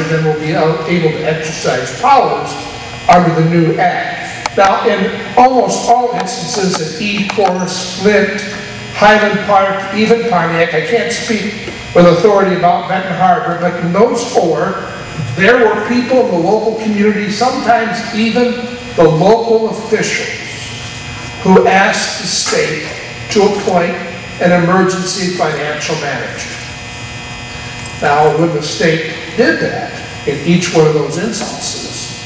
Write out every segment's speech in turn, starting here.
manager then will be able to exercise powers under the new act. Now, in almost all instances in Ecorse, Flint, Highland Park, even Pontiac, I can't speak with authority about Benton Harbor, but in those four, there were people in the local community, sometimes even the local officials, who asked the state to appoint an emergency financial manager. Now, when the state did that, in each one of those instances,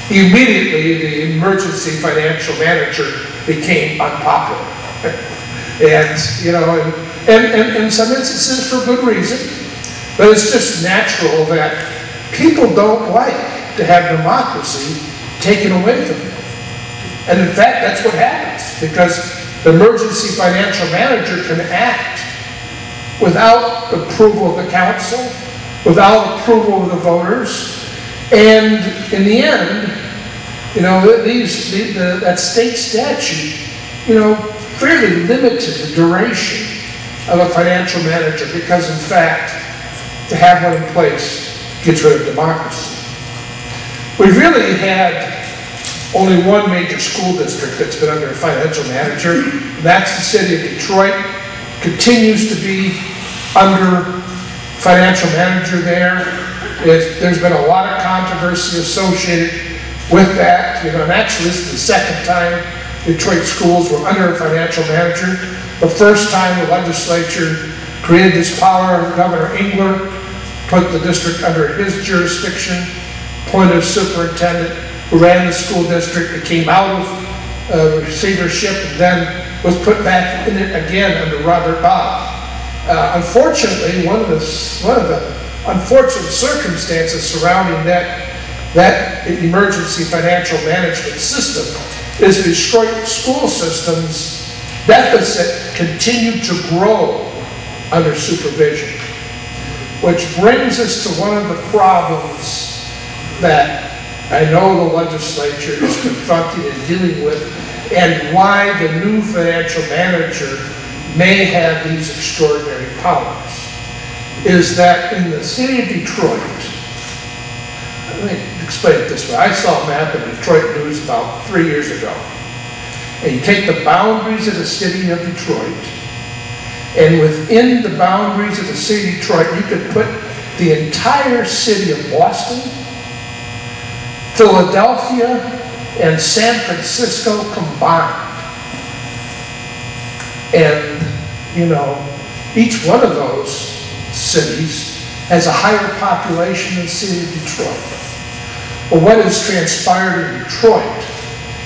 immediately the emergency financial manager became unpopular. And, you know, and in some instances for good reason, but it's just natural that people don't like to have democracy taken away from them. And in fact, that's what happens, because the emergency financial manager can act without approval of the council, without approval of the voters, and in the end, you know, that state statute, you know, fairly limited the duration of a financial manager, because in fact, to have one in place gets rid of democracy. We've really had only one major school district that's been under a financial manager. That's the city of Detroit. Continues to be under financial manager there. There's been a lot of controversy associated with that. You know, and actually this is the second time Detroit schools were under a financial manager. The first time the legislature created this power, Governor Engler put the district under his jurisdiction, appointed a superintendent who ran the school district. It came out of receivership and then was put back in it again under Robert Bob. Unfortunately, one of the unfortunate circumstances surrounding that emergency financial management system is the Detroit school system's deficit continued to grow under supervision, which brings us to one of the problems that I know the legislature is confronting and dealing with, and why the new financial manager may have these extraordinary powers, is that in the city of Detroit, let me explain it this way. I saw a map in Detroit News about 3 years ago. And you take the boundaries of the city of Detroit, and within the boundaries of the city of Detroit, you could put the entire city of Boston, Philadelphia, and San Francisco combined. And, you know, each one of those cities has a higher population than the city of Detroit. Well, what has transpired in Detroit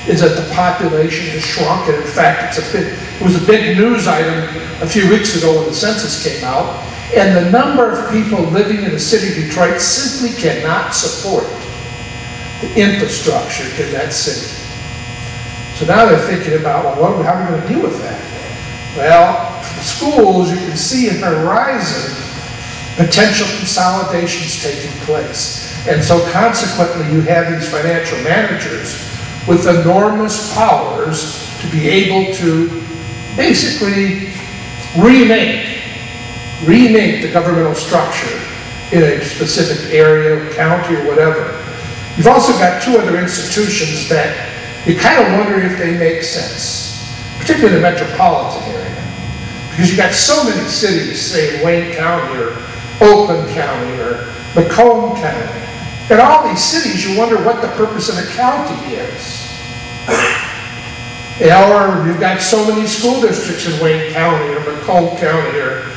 is that the population has shrunk, and in fact, it was a big news item a few weeks ago when the census came out, and the number of people living in the city of Detroit simply cannot support the infrastructure in that city. So now they're thinking about, well, how are we going to deal with that? Well, schools, you can see in the horizon potential consolidations taking place. And so consequently, you have these financial managers with enormous powers to be able to basically remake the governmental structure in a specific area, county, or whatever. You've also got two other institutions that you kind of wonder if they make sense, particularly in the metropolitan area, because you've got so many cities, say in Wayne County or Oakland County or Macomb County. In all these cities, you wonder what the purpose of the county is. Or you've got so many school districts in Wayne County or Macomb County or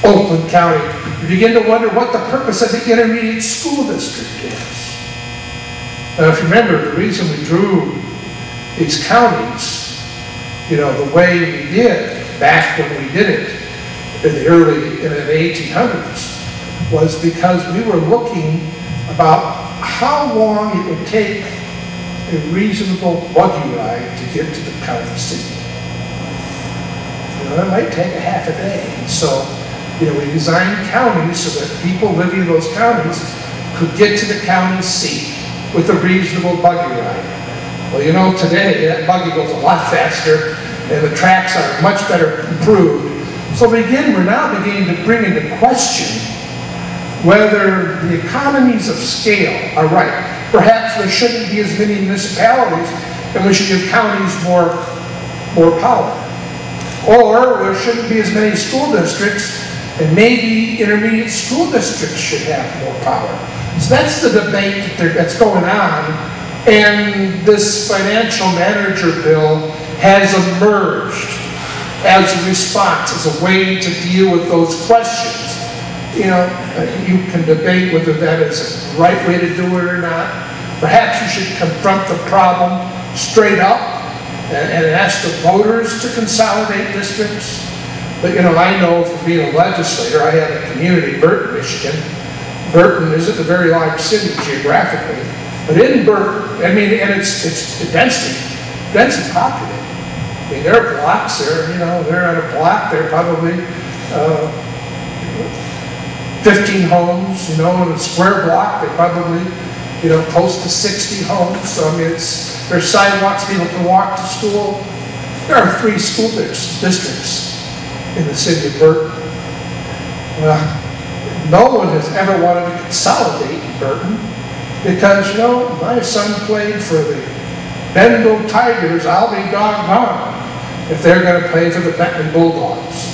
Oakland County. You begin to wonder what the purpose of the intermediate school district is. Now, if you remember, the reason we drew these counties, you know, the way we did back when we did it in the 1800s, was because we were looking about how long it would take a reasonable buggy ride to get to the county seat. You know, that might take a half a day. So, you know, we designed counties so that people living in those counties could get to the county seat with a reasonable buggy ride. Well, you know, today that buggy goes a lot faster and the tracks are much better improved. So we're now beginning to bring into question whether the economies of scale are right. Perhaps there shouldn't be as many municipalities and we should give counties more power. Or there shouldn't be as many school districts and maybe intermediate school districts should have more power. So that's the debate that's going on, and this financial manager bill has emerged as a response, as a way to deal with those questions. You know, you can debate whether that is the right way to do it or not. Perhaps you should confront the problem straight up and ask the voters to consolidate districts. But you know, I know from being a legislator, I have a community, Berton, Michigan. Berton isn't a very large city geographically, but in Berton, I mean, and it's densely populated. I mean, there are blocks there, you know, they're on a block, they're probably 15 homes, you know, in a square block, they probably, you know, close to 60 homes. So I mean, there's sidewalks, people can walk to school. There are 3 school districts in the city of Berton. Well, no one has ever wanted to consolidate in Berton because, you know, my son played for the Benton Tigers. I'll be doggone if they're going to play for the Benton Bulldogs.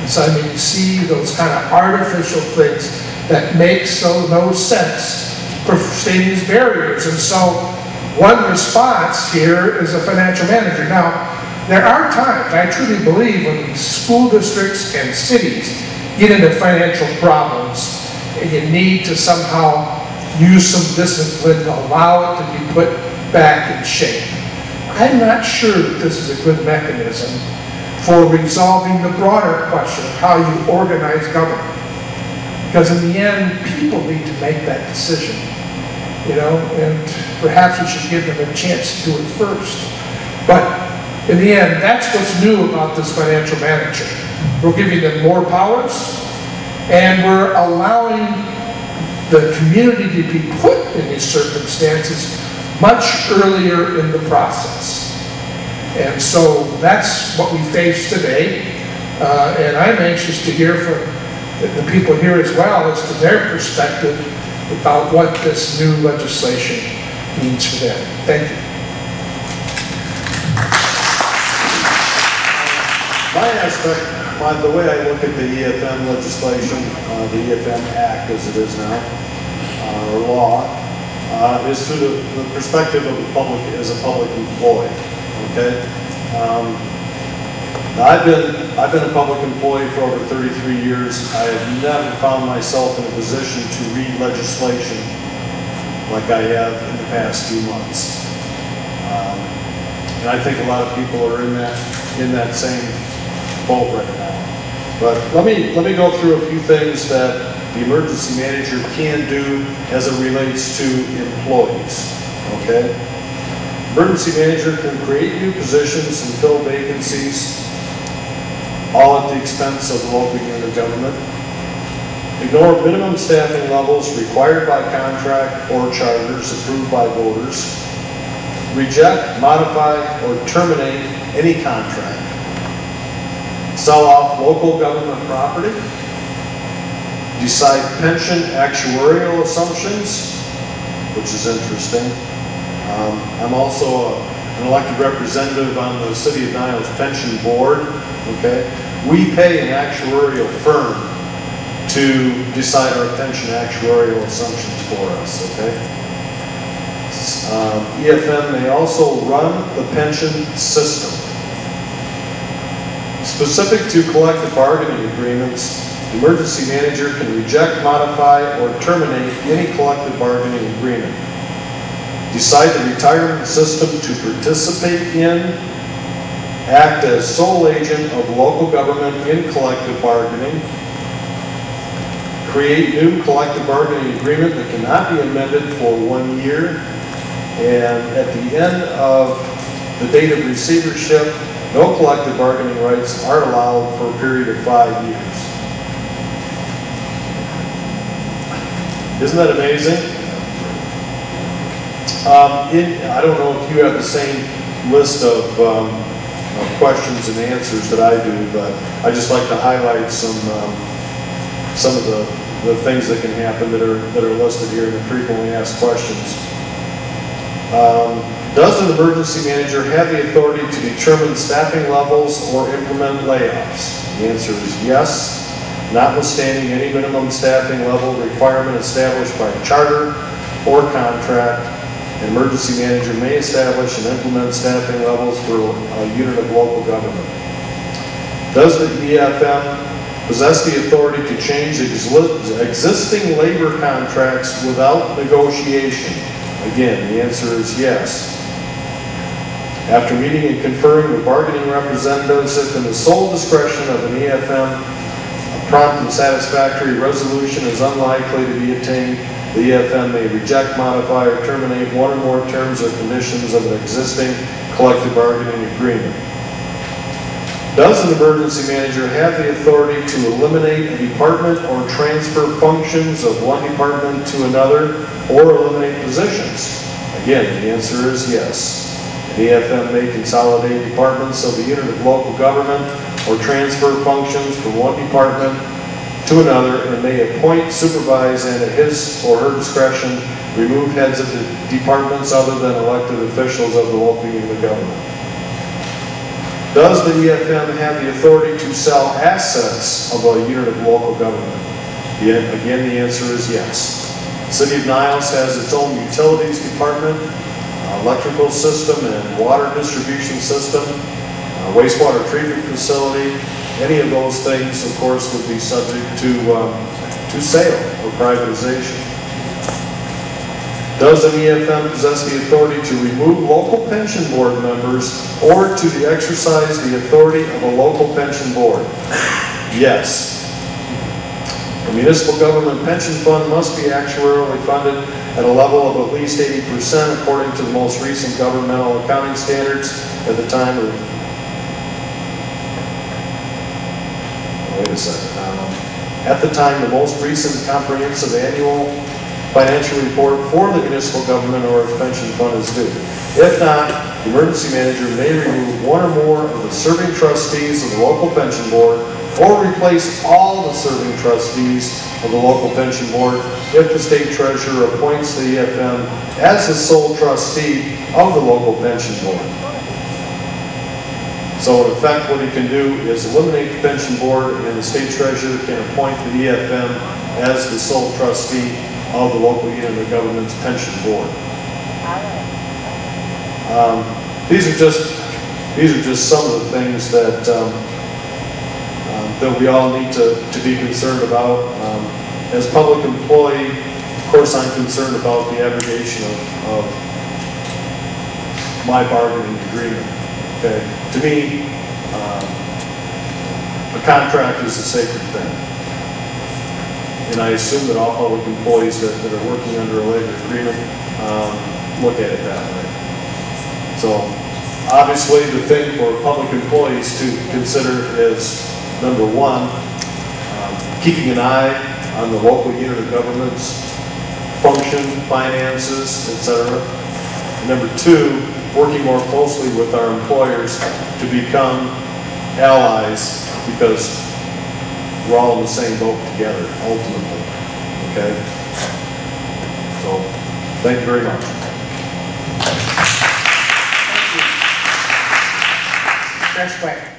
And so, I mean, you see those kind of artificial things that make no sense for stating these barriers. And so, one response here is a financial manager. Now, there are times, I truly believe, when school districts and cities get into financial problems and you need to somehow use some discipline to allow it to be put back in shape. I'm not sure that this is a good mechanism for resolving the broader question of how you organize government. Because in the end, people need to make that decision, you know, and perhaps we should give them a chance to do it first. But in the end, that's what's new about this financial manager. We're giving them more powers, and we're allowing the community to be put in these circumstances much earlier in the process. And so that's what we face today, and I'm anxious to hear from the people here as well as to their perspective about what this new legislation means for them. Thank you. My aspect, the way I look at the EFM legislation, the EFM Act as it is now, or law, is through the perspective of the public as a public employee. Okay, I've been a public employee for over 33 years. I have never found myself in a position to read legislation like I have in the past few months, and I think a lot of people are in that same boat right now. But let me go through a few things that the emergency manager can do as it relates to employees. Okay, emergency manager can create new positions and fill vacancies, all at the expense of the local unit of government. Ignore minimum staffing levels required by contract or charters approved by voters. Reject, modify, or terminate any contract. Sell off local government property. Decide pension actuarial assumptions, which is interesting. I'm also an elected representative on the City of Niles Pension Board. Okay, we pay an actuarial firm to decide our pension actuarial assumptions for us. Okay, EFM may also run the pension system. Specific to collective bargaining agreements, the emergency manager can reject, modify, or terminate any collective bargaining agreement. Decide the retirement system to participate in, act as sole agent of local government in collective bargaining, create new collective bargaining agreement that cannot be amended for 1 year, and at the end of the date of receivership, no collective bargaining rights are allowed for a period of 5 years. Isn't that amazing? I don't know if you have the same list of questions and answers that I do, but I just like to highlight some of the the things that can happen that are listed here in the frequently asked questions. Does an emergency manager have the authority to determine staffing levels or implement layoffs? The answer is yes, notwithstanding any minimum staffing level requirement established by charter or contract. An emergency manager may establish and implement staffing levels for a unit of local government. Does the EFM possess the authority to change existing labor contracts without negotiation? Again, the answer is yes. After meeting and conferring with bargaining representatives, if in the sole discretion of an EFM, a prompt and satisfactory resolution is unlikely to be attained, the EFM may reject, modify, or terminate one or more terms or conditions of an existing collective bargaining agreement. Does an emergency manager have the authority to eliminate a department or transfer functions of one department to another or eliminate positions? Again, the answer is yes. An EFM may consolidate departments of a unit of local government or transfer functions from one department to another and may appoint, supervise, and at his or her discretion remove heads of the departments other than elected officials of the local unit of government. Does the EFM have the authority to sell assets of a unit of local government? Again, the answer is yes. The City of Niles has its own utilities department, electrical system and water distribution system, wastewater treatment facility. Any of those things, of course, would be subject to sale or privatization. Does an EFM possess the authority to remove local pension board members or to exercise the authority of a local pension board? Yes. The municipal government pension fund must be actuarially funded at a level of at least 80% according to the most recent governmental accounting standards at the time of, wait a second, at the time the most recent comprehensive annual financial report for the municipal government or its pension fund is due. If not, the emergency manager may remove one or more of the serving trustees of the local pension board or replace all the serving trustees of the local pension board if the state treasurer appoints the EFM as the sole trustee of the local pension board. So in effect, what he can do is eliminate the pension board and the state treasurer can appoint the EFM as the sole trustee of the local unit of government's pension board. These are just some of the things that that we all need to be concerned about. As public employee, of course, I'm concerned about the abrogation of my bargaining agreement. Okay, to me, a contract is a sacred thing. And I assume that all public employees that are working under a labor agreement look at it that way. So obviously the thing for public employees to consider is, number one, keeping an eye on the local unit of government's function, finances, etc. And number two, working more closely with our employers to become allies because we're all in the same boat together, ultimately. Okay? So, thank you very much. Next question.